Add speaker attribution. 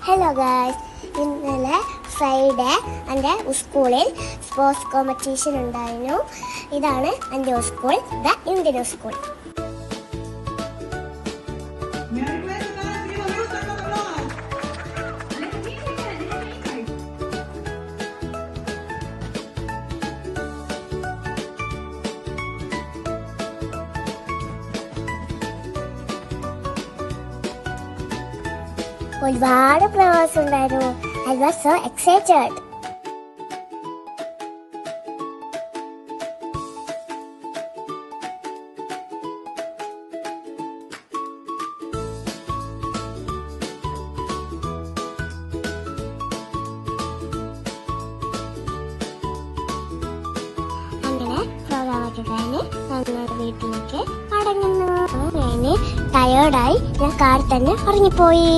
Speaker 1: Hello guys, ഇന്നലെ Friday എൻ്റെ സ്കൂളിൽ സ്പോർട്സ് കോമ്പറ്റീഷൻ ഉണ്ടായിരുന്നു. ഇതാണ് എൻ്റെ സ്കൂൾ, ദ ഇന്ത്യൻ സ്കൂൾ. ഒരുപാട് പ്രവാസം ഉണ്ടായിരുന്നു. I was so excited. അങ്ങനെ പ്രോഗ്രാമൊക്കെ കഴിഞ്ഞ് ഞങ്ങൾ വീട്ടിലേക്ക് മടങ്ങുന്നു. ഞാൻ ടയേർഡായി, ഞാൻ കാറിൽ തന്നെ ഉറങ്ങിപ്പോയി.